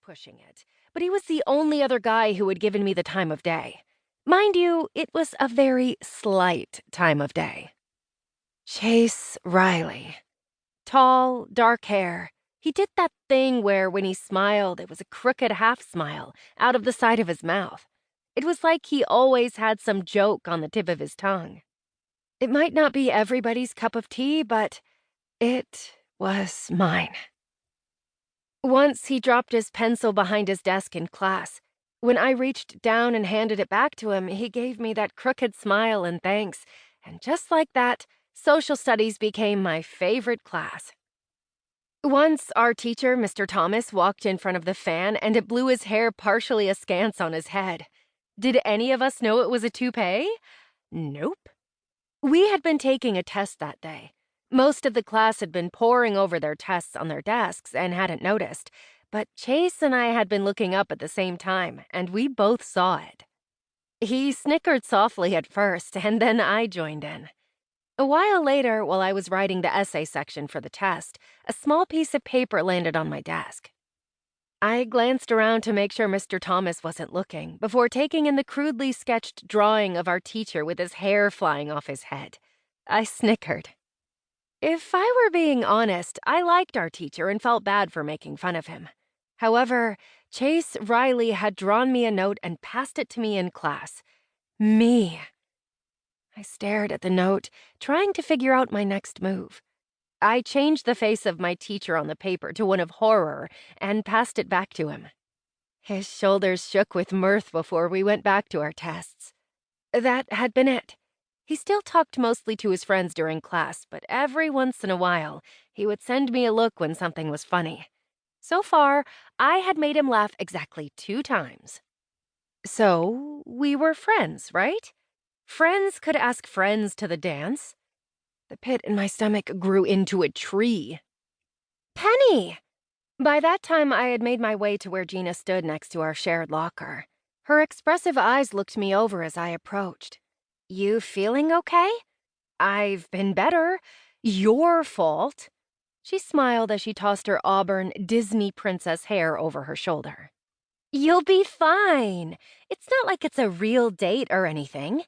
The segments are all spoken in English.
pushing it, but he was the only other guy who had given me the time of day. Mind you, it was a very slight time of day. Chase Riley. Tall, dark hair. He did that thing where when he smiled, it was a crooked half smile out of the side of his mouth. It was like he always had some joke on the tip of his tongue. It might not be everybody's cup of tea, but it was mine. Once he dropped his pencil behind his desk in class. When I reached down and handed it back to him, he gave me that crooked smile and thanks, and just like that, social studies became my favorite class. Once, our teacher, Mr. Thomas, walked in front of the fan and it blew his hair partially askance on his head. Did any of us know it was a toupee? Nope. We had been taking a test that day. Most of the class had been poring over their tests on their desks and hadn't noticed, but Chase and I had been looking up at the same time, and we both saw it. He snickered softly at first, and then I joined in. A while later, while I was writing the essay section for the test, a small piece of paper landed on my desk. I glanced around to make sure Mr. Thomas wasn't looking before taking in the crudely sketched drawing of our teacher with his hair flying off his head. I snickered. If I were being honest, I liked our teacher and felt bad for making fun of him. However, Chase Riley had drawn me a note and passed it to me in class. Me. I stared at the note, trying to figure out my next move. I changed the face of my teacher on the paper to one of horror and passed it back to him. His shoulders shook with mirth before we went back to our tests. That had been it. He still talked mostly to his friends during class, but every once in a while, he would send me a look when something was funny. So far, I had made him laugh exactly 2 times. So, we were friends, right? Friends could ask friends to the dance. The pit in my stomach grew into a tree. Penny! By that time, I had made my way to where Gina stood next to our shared locker. Her expressive eyes looked me over as I approached. You feeling okay? I've been better. Your fault. She smiled as she tossed her auburn Disney princess hair over her shoulder. You'll be fine. It's not like it's a real date or anything.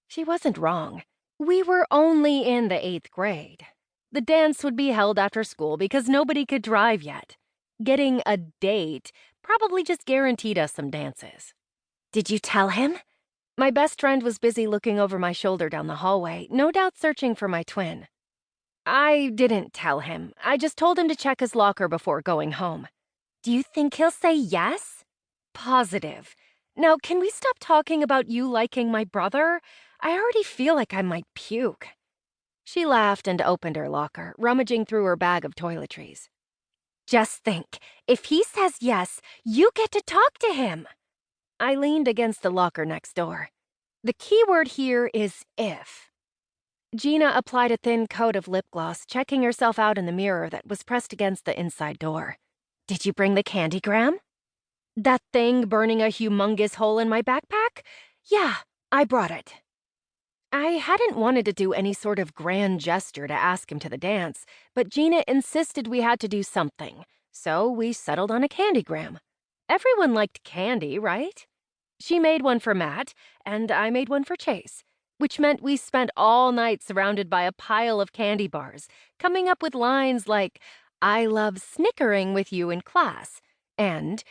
She wasn't wrong. We were only in the 8th grade. The dance would be held after school because nobody could drive yet. Getting a date probably just guaranteed us some dances. Did you tell him? My best friend was busy looking over my shoulder down the hallway, no doubt searching for my twin. I didn't tell him. I just told him to check his locker before going home. Do you think he'll say yes? Positive. Now, can we stop talking about you liking my brother? I already feel like I might puke. She laughed and opened her locker, rummaging through her bag of toiletries. Just think, if he says yes, you get to talk to him. I leaned against the locker next door. The key word here is if. Gina applied a thin coat of lip gloss, checking herself out in the mirror that was pressed against the inside door. Did you bring the candygram? That thing burning a humongous hole in my backpack? Yeah, I brought it. I hadn't wanted to do any sort of grand gesture to ask him to the dance, but Gina insisted we had to do something, so we settled on a candygram. Everyone liked candy, right? She made one for Matt, and I made one for Chase, which meant we spent all night surrounded by a pile of candy bars, coming up with lines like, I love snickering with you in class, and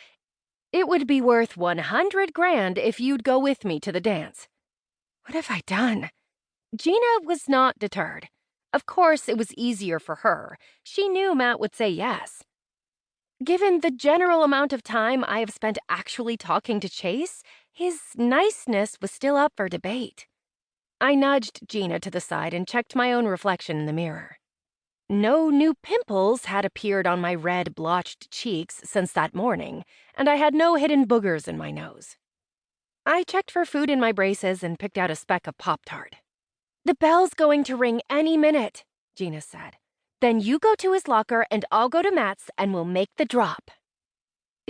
it would be worth 100 grand if you'd go with me to the dance. What have I done? Gina was not deterred. Of course, it was easier for her. She knew Matt would say yes. Given the general amount of time I have spent actually talking to Chase, his niceness was still up for debate. I nudged Gina to the side and checked my own reflection in the mirror. No new pimples had appeared on my red, blotched cheeks since that morning, and I had no hidden boogers in my nose. I checked for food in my braces and picked out a speck of Pop-Tart. The bell's going to ring any minute, Gina said. Then you go to his locker and I'll go to Matt's and we'll make the drop.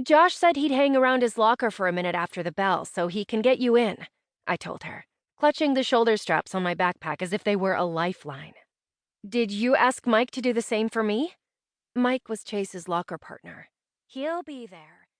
Josh said he'd hang around his locker for a minute after the bell so he can get you in, I told her, clutching the shoulder straps on my backpack as if they were a lifeline. Did you ask Mike to do the same for me? Mike was Chase's locker partner. He'll be there.